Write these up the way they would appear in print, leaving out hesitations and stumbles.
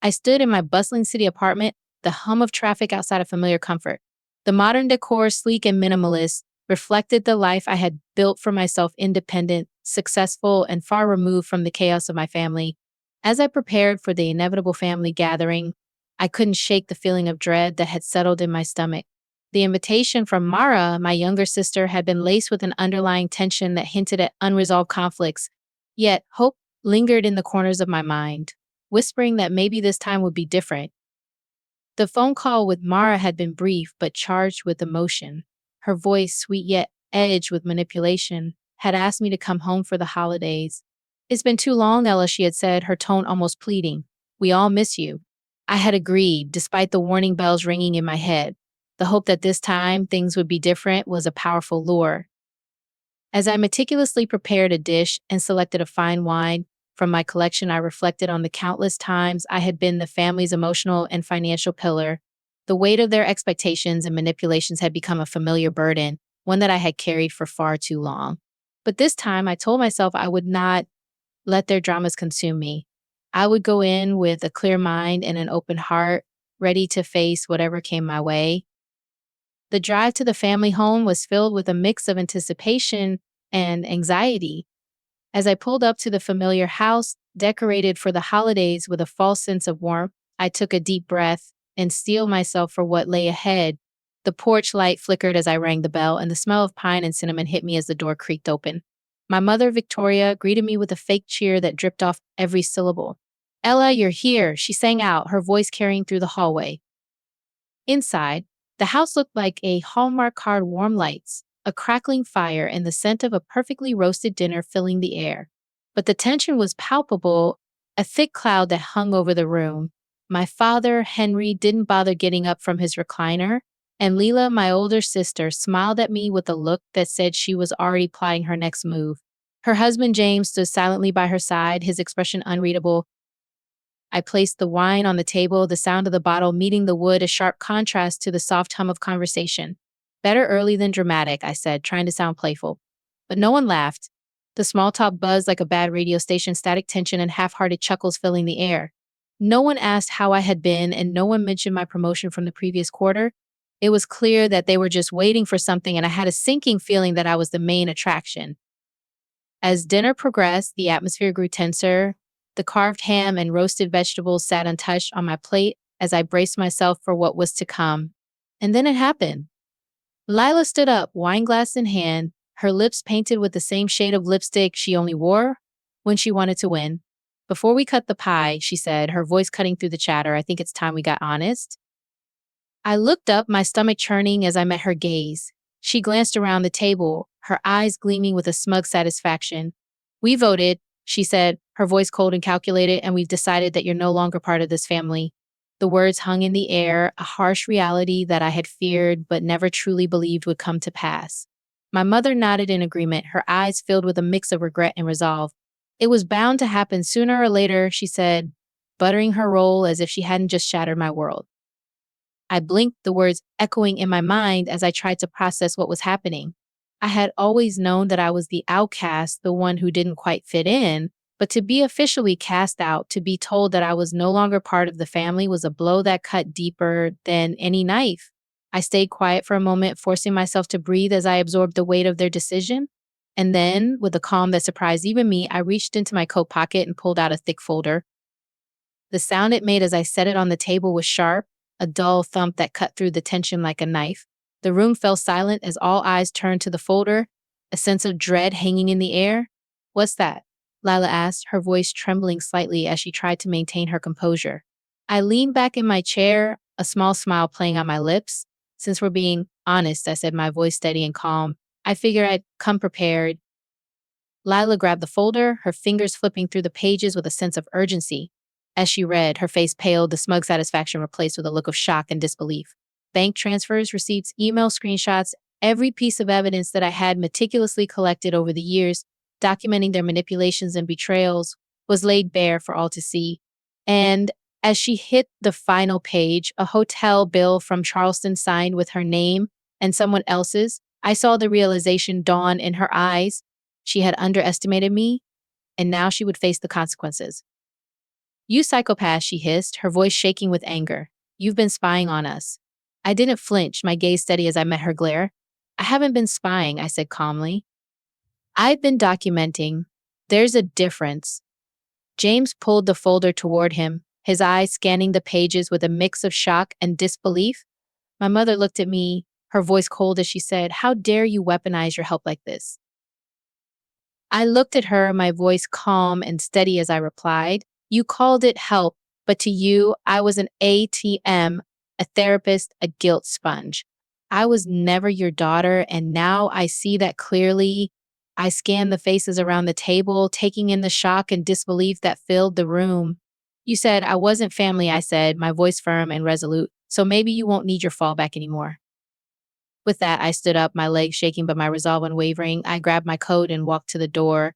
I stood in my bustling city apartment, the hum of traffic outside a familiar comfort. The modern decor, sleek and minimalist, reflected the life I had built for myself, independent, successful, and far removed from the chaos of my family. As I prepared for the inevitable family gathering, I couldn't shake the feeling of dread that had settled in my stomach. The invitation from Mara, my younger sister, had been laced with an underlying tension that hinted at unresolved conflicts. Yet, hope lingered in the corners of my mind, whispering that maybe this time would be different. The phone call with Mara had been brief but charged with emotion. Her voice, sweet yet edged with manipulation, had asked me to come home for the holidays. "It's been too long, Ella," she had said, her tone almost pleading. "We all miss you." I had agreed, despite the warning bells ringing in my head. The hope that this time things would be different was a powerful lure. As I meticulously prepared a dish and selected a fine wine from my collection, I reflected on the countless times I had been the family's emotional and financial pillar. The weight of their expectations and manipulations had become a familiar burden, one that I had carried for far too long. But this time, I told myself I would not let their dramas consume me. I would go in with a clear mind and an open heart, ready to face whatever came my way. The drive to the family home was filled with a mix of anticipation and anxiety. As I pulled up to the familiar house, decorated for the holidays with a false sense of warmth, I took a deep breath and steeled myself for what lay ahead. The porch light flickered as I rang the bell, and the smell of pine and cinnamon hit me as the door creaked open. My mother, Victoria, greeted me with a fake cheer that dripped off every syllable. "Ella, you're here," she sang out, her voice carrying through the hallway. Inside, the house looked like a Hallmark card, warm lights, a crackling fire, and the scent of a perfectly roasted dinner filling the air. But the tension was palpable, a thick cloud that hung over the room. My father, Henry, didn't bother getting up from his recliner, and Leela, my older sister, smiled at me with a look that said she was already plotting her next move. Her husband, James, stood silently by her side, his expression unreadable. I placed the wine on the table, the sound of the bottle meeting the wood, a sharp contrast to the soft hum of conversation. "Better early than dramatic," I said, trying to sound playful. But no one laughed. The small talk buzzed like a bad radio station, static tension and half-hearted chuckles filling the air. No one asked how I had been, and no one mentioned my promotion from the previous quarter. It was clear that they were just waiting for something, and I had a sinking feeling that I was the main attraction. As dinner progressed, the atmosphere grew tenser. The carved ham and roasted vegetables sat untouched on my plate as I braced myself for what was to come. And then it happened. Lila stood up, wineglass in hand, her lips painted with the same shade of lipstick she only wore when she wanted to win. "Before we cut the pie," she said, her voice cutting through the chatter, "I think it's time we got honest." I looked up, my stomach churning as I met her gaze. She glanced around the table, her eyes gleaming with a smug satisfaction. "We voted," she said, her voice cold and calculated, "and we've decided that you're no longer part of this family." The words hung in the air, a harsh reality that I had feared but never truly believed would come to pass. My mother nodded in agreement, her eyes filled with a mix of regret and resolve. "It was bound to happen sooner or later," she said, buttering her roll as if she hadn't just shattered my world. I blinked, the words echoing in my mind as I tried to process what was happening. I had always known that I was the outcast, the one who didn't quite fit in, but to be officially cast out, to be told that I was no longer part of the family, was a blow that cut deeper than any knife. I stayed quiet for a moment, forcing myself to breathe as I absorbed the weight of their decision. And then, with a calm that surprised even me, I reached into my coat pocket and pulled out a thick folder. The sound it made as I set it on the table was sharp, a dull thump that cut through the tension like a knife. The room fell silent as all eyes turned to the folder, a sense of dread hanging in the air. "What's that?" Lila asked, her voice trembling slightly as she tried to maintain her composure. I leaned back in my chair, a small smile playing on my lips. "Since we're being honest," I said, my voice steady and calm, "I figure I'd come prepared." Lila grabbed the folder, her fingers flipping through the pages with a sense of urgency. As she read, her face paled, the smug satisfaction replaced with a look of shock and disbelief. Bank transfers, receipts, email screenshots, every piece of evidence that I had meticulously collected over the years, documenting their manipulations and betrayals, was laid bare for all to see. And as she hit the final page, a hotel bill from Charleston signed with her name and someone else's, I saw the realization dawn in her eyes. She had underestimated me, and now she would face the consequences. You psychopath, she hissed, her voice shaking with anger. You've been spying on us. I didn't flinch, my gaze steady as I met her glare. I haven't been spying, I said calmly. I've been documenting. There's a difference. James pulled the folder toward him, his eyes scanning the pages with a mix of shock and disbelief. My mother looked at me, her voice cold as she said, "How dare you weaponize your help like this?" I looked at her, my voice calm and steady as I replied, "You called it help, but to you, I was an ATM, a therapist, a guilt sponge. I was never your daughter, and now I see that clearly." I scanned the faces around the table, taking in the shock and disbelief that filled the room. "You said I wasn't family," I said, my voice firm and resolute, "so maybe you won't need your fallback anymore." With that, I stood up, my legs shaking but my resolve unwavering. I grabbed my coat and walked to the door,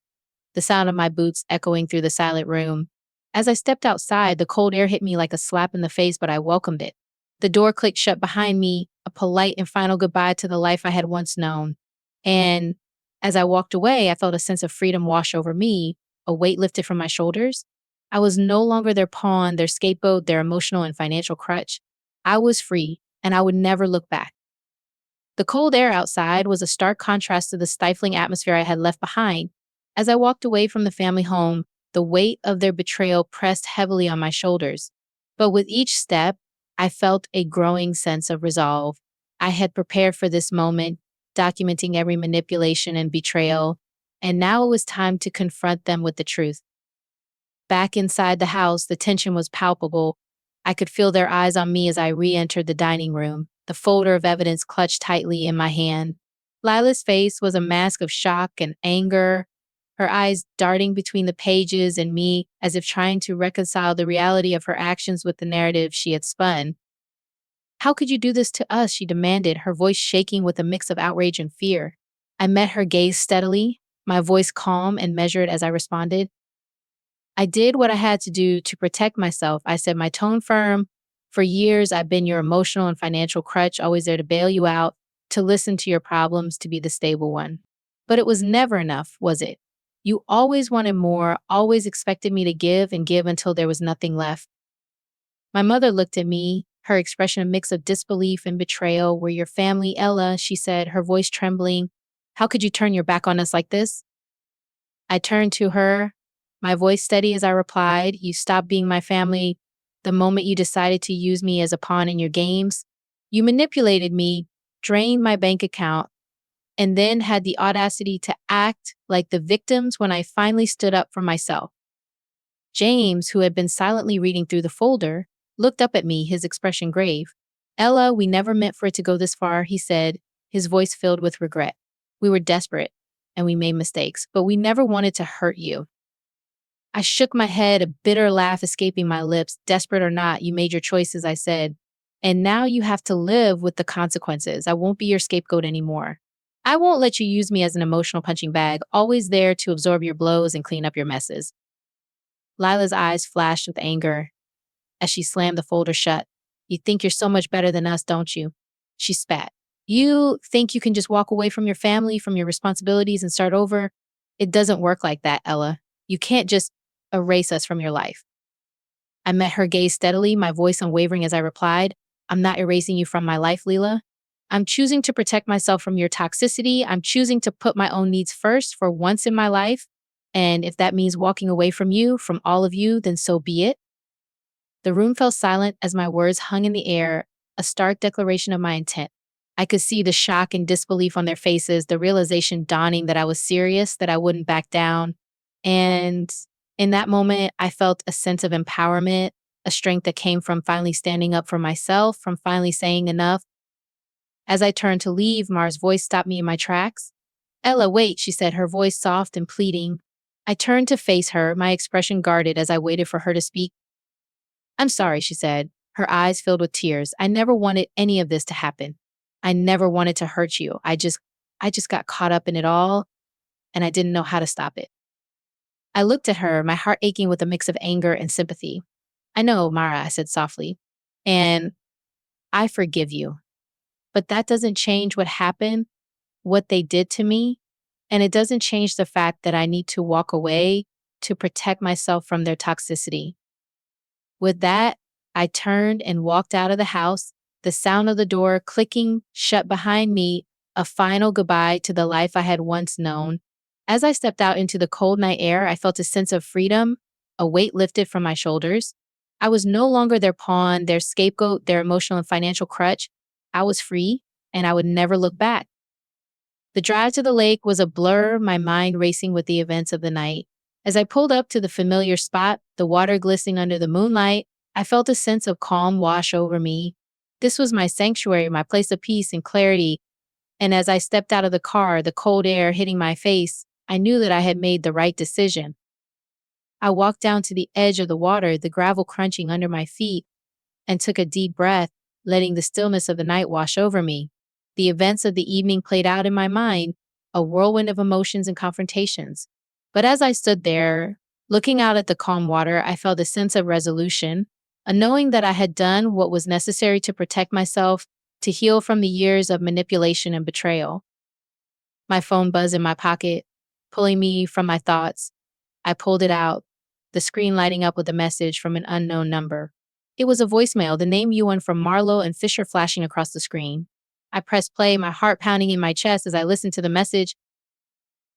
the sound of my boots echoing through the silent room. As I stepped outside, the cold air hit me like a slap in the face, but I welcomed it. The door clicked shut behind me, a polite and final goodbye to the life I had once known. And as I walked away, I felt a sense of freedom wash over me, a weight lifted from my shoulders. I was no longer their pawn, their scapegoat, their emotional and financial crutch. I was free, and I would never look back. The cold air outside was a stark contrast to the stifling atmosphere I had left behind. As I walked away from the family home, the weight of their betrayal pressed heavily on my shoulders. But with each step, I felt a growing sense of resolve. I had prepared for this moment, documenting every manipulation and betrayal, and now it was time to confront them with the truth. Back inside the house, the tension was palpable. I could feel their eyes on me as I re entered the dining room, the folder of evidence clutched tightly in my hand. Lila's face was a mask of shock and anger, her eyes darting between the pages and me as if trying to reconcile the reality of her actions with the narrative she had spun. "How could you do this to us?" she demanded, her voice shaking with a mix of outrage and fear. I met her gaze steadily, my voice calm and measured as I responded. "I did what I had to do to protect myself," I said, my tone firm. "For years, I've been your emotional and financial crutch, always there to bail you out, to listen to your problems, to be the stable one. But it was never enough, was it? You always wanted more, always expected me to give and give until there was nothing left." My mother looked at me, her expression a mix of disbelief and betrayal. "We're your family, Ella," she said, her voice trembling. "How could you turn your back on us like this?" I turned to her, my voice steady as I replied, "You stopped being my family the moment you decided to use me as a pawn in your games. You manipulated me, drained my bank account, and then had the audacity to act like the victims when I finally stood up for myself." James, who had been silently reading through the folder, looked up at me, his expression grave. "Ella, we never meant for it to go this far," he said, his voice filled with regret. "We were desperate, and we made mistakes, but we never wanted to hurt you." I shook my head, a bitter laugh escaping my lips. "Desperate or not, you made your choices," I said. "And now you have to live with the consequences. I won't be your scapegoat anymore. I won't let you use me as an emotional punching bag, always there to absorb your blows and clean up your messes." Lila's eyes flashed with anger as she slammed the folder shut. "You think you're so much better than us, don't you?" She spat. "You think you can just walk away from your family, from your responsibilities, and start over? It doesn't work like that, Ella. You can't just erase us from your life." I met her gaze steadily, my voice unwavering as I replied, "I'm not erasing you from my life, Leela. I'm choosing to protect myself from your toxicity. I'm choosing to put my own needs first for once in my life. And if that means walking away from you, from all of you, then so be it." The room fell silent as my words hung in the air, a stark declaration of my intent. I could see the shock and disbelief on their faces, the realization dawning that I was serious, that I wouldn't back down. And in that moment, I felt a sense of empowerment, a strength that came from finally standing up for myself, from finally saying enough. As I turned to leave, Mara's voice stopped me in my tracks. "Ella, wait," she said, her voice soft and pleading. I turned to face her, my expression guarded as I waited for her to speak. "I'm sorry," she said, her eyes filled with tears. "I never wanted any of this to happen. I never wanted to hurt you. I just got caught up in it all, and I didn't know how to stop it." I looked at her, my heart aching with a mix of anger and sympathy. "I know, Mara," I said softly, "and I forgive you. But that doesn't change what happened, what they did to me, and it doesn't change the fact that I need to walk away to protect myself from their toxicity." With that, I turned and walked out of the house, the sound of the door clicking shut behind me, a final goodbye to the life I had once known. As I stepped out into the cold night air, I felt a sense of freedom, a weight lifted from my shoulders. I was no longer their pawn, their scapegoat, their emotional and financial crutch. I was free, and I would never look back. The drive to the lake was a blur, my mind racing with the events of the night. As I pulled up to the familiar spot, the water glistening under the moonlight, I felt a sense of calm wash over me. This was my sanctuary, my place of peace and clarity. And as I stepped out of the car, the cold air hitting my face, I knew that I had made the right decision. I walked down to the edge of the water, the gravel crunching under my feet, and took a deep breath, letting the stillness of the night wash over me. The events of the evening played out in my mind, a whirlwind of emotions and confrontations. But as I stood there, looking out at the calm water, I felt a sense of resolution, a knowing that I had done what was necessary to protect myself, to heal from the years of manipulation and betrayal. My phone buzzed in my pocket, pulling me from my thoughts. I pulled it out, the screen lighting up with a message from an unknown number. It was a voicemail, the name Ewan from Marlowe and Fisher flashing across the screen. I pressed play, my heart pounding in my chest as I listened to the message.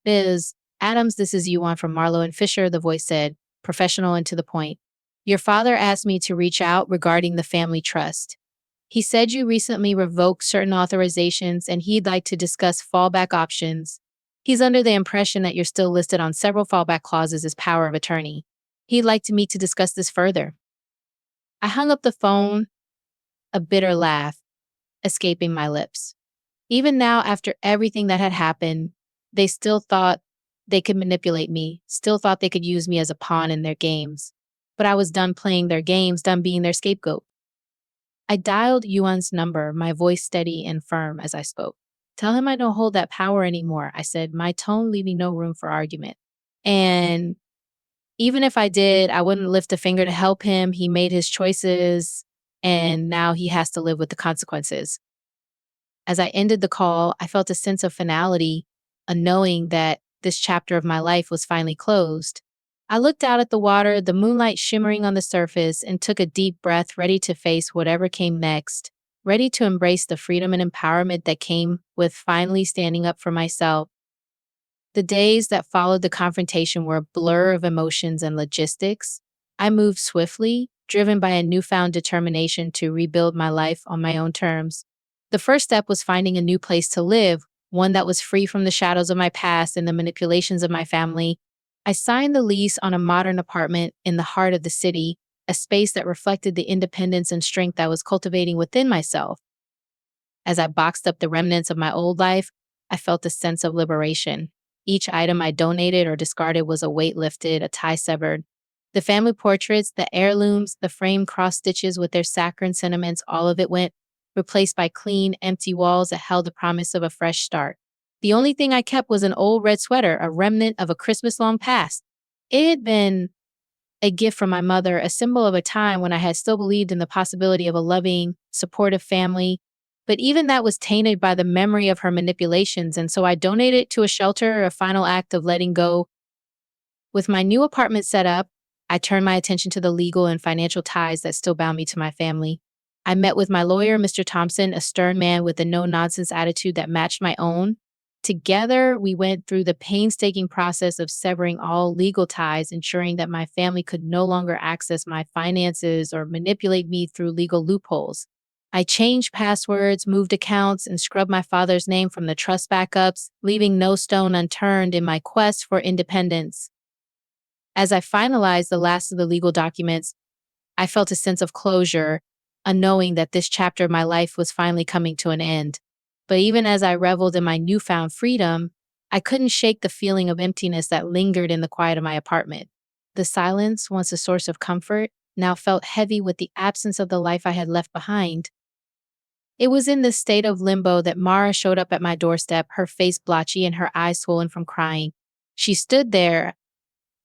Ms. Adams, this is Ewan from Marlowe and Fisher, the voice said, professional and to the point. Your father asked me to reach out regarding the family trust. He said you recently revoked certain authorizations and he'd like to discuss fallback options. He's under the impression that you're still listed on several fallback clauses as power of attorney. He'd like to meet to discuss this further. I hung up the phone, a bitter laugh escaping my lips. Even now, after everything that had happened, they still thought they could manipulate me, still thought they could use me as a pawn in their games. But I was done playing their games, done being their scapegoat. I dialed Yuan's number, my voice steady and firm as I spoke. Tell him I don't hold that power anymore, I said, my tone leaving no room for argument. And even if I did, I wouldn't lift a finger to help him. He made his choices, and now he has to live with the consequences. As I ended the call, I felt a sense of finality, a knowing that this chapter of my life was finally closed. I looked out at the water, the moonlight shimmering on the surface, and took a deep breath, ready to face whatever came next, ready to embrace the freedom and empowerment that came with finally standing up for myself. The days that followed the confrontation were a blur of emotions and logistics. I moved swiftly, driven by a newfound determination to rebuild my life on my own terms. The first step was finding a new place to live, one that was free from the shadows of my past and the manipulations of my family. I signed the lease on a modern apartment in the heart of the city, a space that reflected the independence and strength I was cultivating within myself. As I boxed up the remnants of my old life, I felt a sense of liberation. Each item I donated or discarded was a weight lifted, a tie severed. The family portraits, the heirlooms, the framed cross stitches with their saccharine sentiments, all of it went, replaced by clean, empty walls that held the promise of a fresh start. The only thing I kept was an old red sweater, a remnant of a Christmas long past. It had been a gift from my mother, a symbol of a time when I had still believed in the possibility of a loving, supportive family. But even that was tainted by the memory of her manipulations, and so I donated it to a shelter, a final act of letting go. With my new apartment set up, I turned my attention to the legal and financial ties that still bound me to my family. I met with my lawyer, Mr. Thompson, a stern man with a no-nonsense attitude that matched my own. Together, we went through the painstaking process of severing all legal ties, ensuring that my family could no longer access my finances or manipulate me through legal loopholes. I changed passwords, moved accounts, and scrubbed my father's name from the trust backups, leaving no stone unturned in my quest for independence. As I finalized the last of the legal documents, I felt a sense of closure, a knowing that this chapter of my life was finally coming to an end. But even as I reveled in my newfound freedom, I couldn't shake the feeling of emptiness that lingered in the quiet of my apartment. The silence, once a source of comfort, now felt heavy with the absence of the life I had left behind. It was in this state of limbo that Mara showed up at my doorstep, her face blotchy and her eyes swollen from crying. She stood there,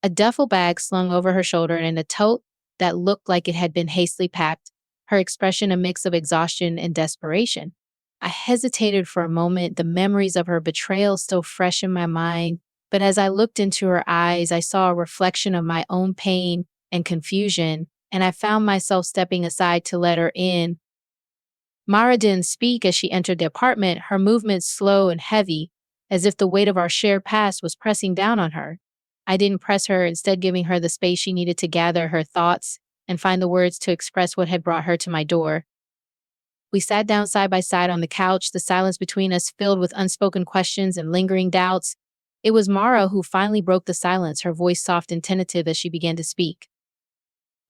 a duffel bag slung over her shoulder and a tote that looked like it had been hastily packed, her expression a mix of exhaustion and desperation. I hesitated for a moment, the memories of her betrayal still fresh in my mind, but as I looked into her eyes, I saw a reflection of my own pain and confusion, and I found myself stepping aside to let her in. Mara didn't speak as she entered the apartment, her movements slow and heavy, as if the weight of our shared past was pressing down on her. I didn't press her, instead, giving her the space she needed to gather her thoughts and find the words to express what had brought her to my door. We sat down side by side on the couch, the silence between us filled with unspoken questions and lingering doubts. It was Mara who finally broke the silence, her voice soft and tentative as she began to speak.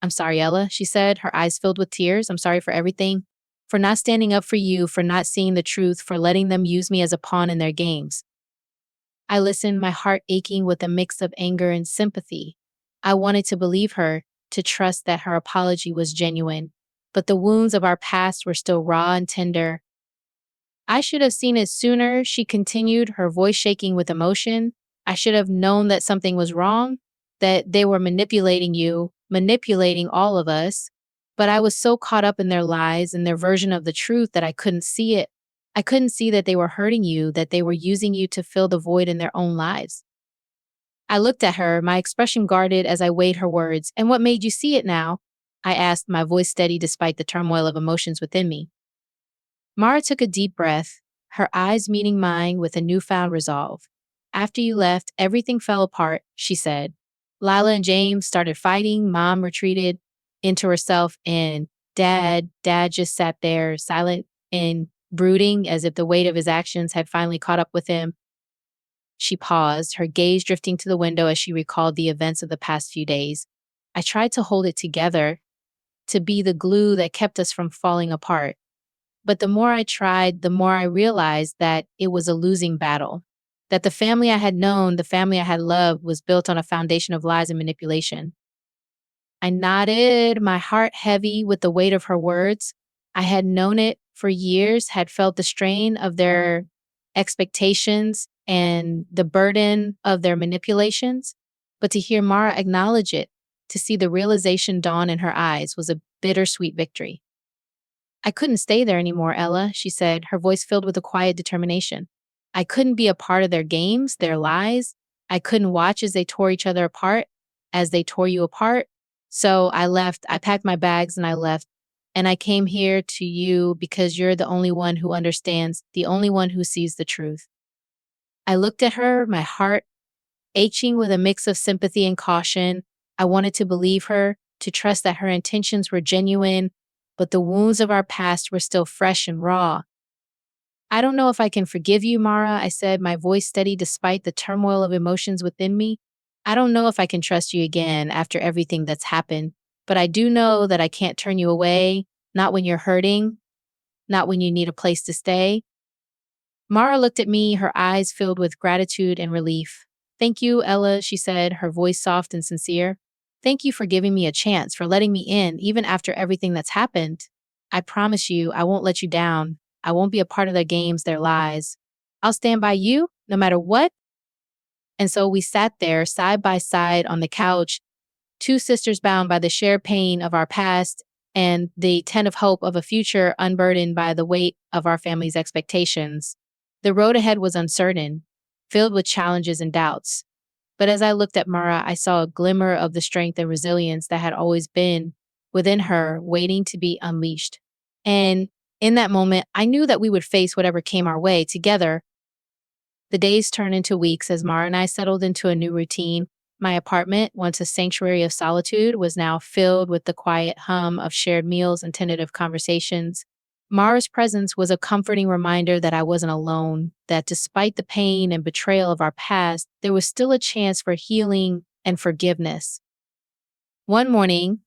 "I'm sorry, Ella," she said, her eyes filled with tears. "I'm sorry for everything. For not standing up for you, for not seeing the truth, for letting them use me as a pawn in their games." I listened, my heart aching with a mix of anger and sympathy. I wanted to believe her, to trust that her apology was genuine. But the wounds of our past were still raw and tender. "I should have seen it sooner," she continued, her voice shaking with emotion. "I should have known that something was wrong, that they were manipulating you, manipulating all of us. But I was so caught up in their lies and their version of the truth that I couldn't see it. I couldn't see that they were hurting you, that they were using you to fill the void in their own lives." I looked at her, my expression guarded as I weighed her words. "And what made you see it now?" I asked, my voice steady despite the turmoil of emotions within me. Mara took a deep breath, her eyes meeting mine with a newfound resolve. "After you left, everything fell apart," she said. "Lila and James started fighting, Mom retreated into herself, and Dad just sat there, silent and brooding, as if the weight of his actions had finally caught up with him." She paused, her gaze drifting to the window as she recalled the events of the past few days. I tried to hold it together, to be the glue that kept us from falling apart. But the more I tried, the more I realized that it was a losing battle. That the family I had known, the family I had loved, was built on a foundation of lies and manipulation. I nodded, my heart heavy with the weight of her words. I had known it for years, had felt the strain of their expectations and the burden of their manipulations. But to hear Mara acknowledge it, to see the realization dawn in her eyes, was a bittersweet victory. "I couldn't stay there anymore, Ella," she said, her voice filled with a quiet determination. "I couldn't be a part of their games, their lies. I couldn't watch as they tore each other apart, as they tore you apart. So I left. I packed my bags and I left. And I came here to you because you're the only one who understands, the only one who sees the truth." I looked at her, my heart aching with a mix of sympathy and caution. I wanted to believe her, to trust that her intentions were genuine, but the wounds of our past were still fresh and raw. "I don't know if I can forgive you, Mara," I said, my voice steady despite the turmoil of emotions within me. "I don't know if I can trust you again after everything that's happened, but I do know that I can't turn you away, not when you're hurting, not when you need a place to stay." Mara looked at me, her eyes filled with gratitude and relief. "Thank you, Ella," she said, her voice soft and sincere. "Thank you for giving me a chance, for letting me in, even after everything that's happened. I promise you, I won't let you down. I won't be a part of their games, their lies. I'll stand by you, no matter what." And so we sat there, side by side on the couch, two sisters bound by the shared pain of our past and the tent of hope of a future unburdened by the weight of our family's expectations. The road ahead was uncertain, filled with challenges and doubts. But as I looked at Mara, I saw a glimmer of the strength and resilience that had always been within her, waiting to be unleashed. And in that moment, I knew that we would face whatever came our way together. The days turned into weeks as Mara and I settled into a new routine. My apartment, once a sanctuary of solitude, was now filled with the quiet hum of shared meals and tentative conversations. Mara's presence was a comforting reminder that I wasn't alone, that despite the pain and betrayal of our past, there was still a chance for healing and forgiveness. One morning,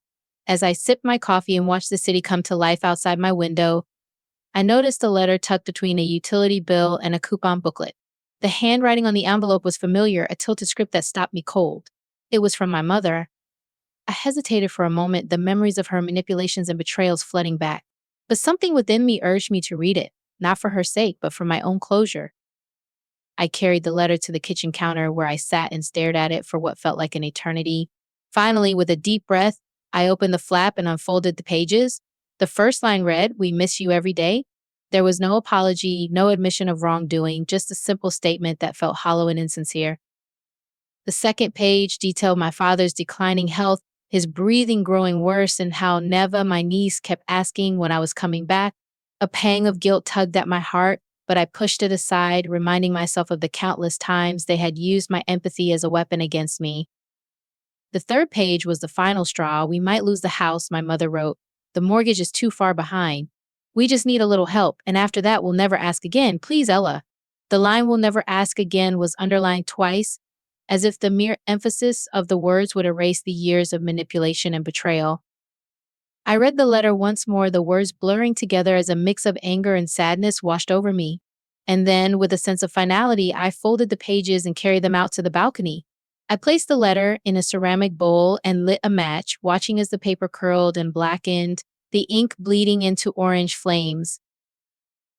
as I sipped my coffee and watched the city come to life outside my window, I noticed a letter tucked between a utility bill and a coupon booklet. The handwriting on the envelope was familiar, a tilted script that stopped me cold. It was from my mother. I hesitated for a moment, the memories of her manipulations and betrayals flooding back. But something within me urged me to read it, not for her sake, but for my own closure. I carried the letter to the kitchen counter where I sat and stared at it for what felt like an eternity. Finally, with a deep breath, I opened the flap and unfolded the pages. The first line read, "We miss you every day." There was no apology, no admission of wrongdoing, just a simple statement that felt hollow and insincere. The second page detailed my father's declining health, his breathing growing worse, and how Neva, my niece, kept asking when I was coming back. A pang of guilt tugged at my heart, but I pushed it aside, reminding myself of the countless times they had used my empathy as a weapon against me. The third page was the final straw. We might lose the house, my mother wrote. The mortgage is too far behind. We just need a little help, and after that, we'll never ask again. Please, Ella. The line "will never ask again" was underlined twice, as if the mere emphasis of the words would erase the years of manipulation and betrayal. I read the letter once more, the words blurring together as a mix of anger and sadness washed over me. And then, with a sense of finality, I folded the pages and carried them out to the balcony. I placed the letter in a ceramic bowl and lit a match, watching as the paper curled and blackened, the ink bleeding into orange flames.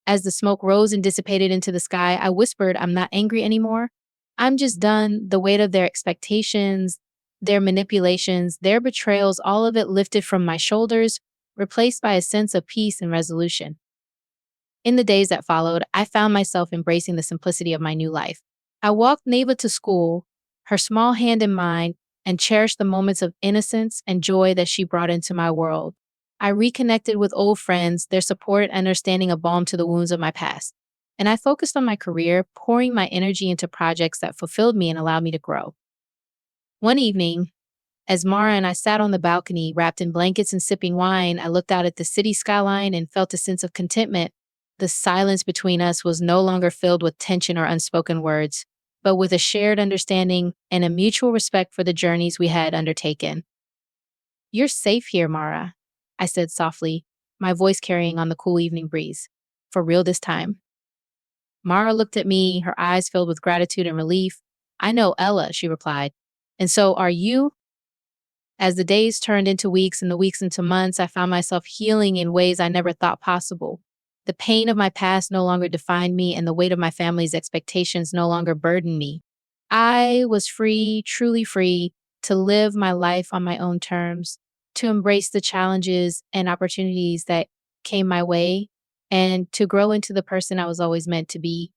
As the smoke rose and dissipated into the sky, I whispered, "I'm not angry anymore. I'm just done." The weight of their expectations, their manipulations, their betrayals, all of it lifted from my shoulders, replaced by a sense of peace and resolution. In the days that followed, I found myself embracing the simplicity of my new life. I walked Neva to school, her small hand in mine, and cherished the moments of innocence and joy that she brought into my world. I reconnected with old friends, their support and understanding a balm to the wounds of my past. And I focused on my career, pouring my energy into projects that fulfilled me and allowed me to grow. One evening, as Mara and I sat on the balcony, wrapped in blankets and sipping wine, I looked out at the city skyline and felt a sense of contentment. The silence between us was no longer filled with tension or unspoken words, but with a shared understanding and a mutual respect for the journeys we had undertaken. "You're safe here, Mara," I said softly, my voice carrying on the cool evening breeze. "For real this time." Mara looked at me, her eyes filled with gratitude and relief. "I know, Ella," she replied. "And so are you?" As the days turned into weeks and the weeks into months, I found myself healing in ways I never thought possible. The pain of my past no longer defined me, and the weight of my family's expectations no longer burdened me. I was free, truly free, to live my life on my own terms, to embrace the challenges and opportunities that came my way, and to grow into the person I was always meant to be.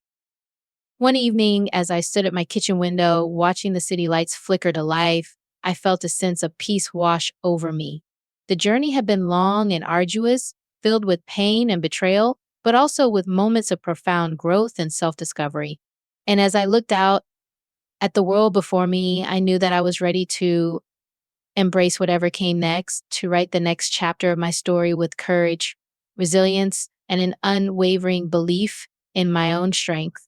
One evening, as I stood at my kitchen window, watching the city lights flicker to life, I felt a sense of peace wash over me. The journey had been long and arduous, filled with pain and betrayal, but also with moments of profound growth and self-discovery. And as I looked out at the world before me, I knew that I was ready to embrace whatever came next, to write the next chapter of my story with courage, resilience, and an unwavering belief in my own strength.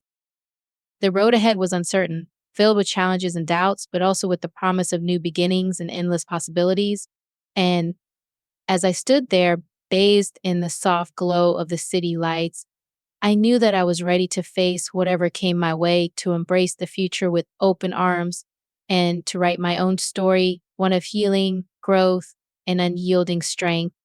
The road ahead was uncertain, filled with challenges and doubts, but also with the promise of new beginnings and endless possibilities. And as I stood there, bathed in the soft glow of the city lights, I knew that I was ready to face whatever came my way, to embrace the future with open arms, and to write my own story, one of healing, growth, and unyielding strength.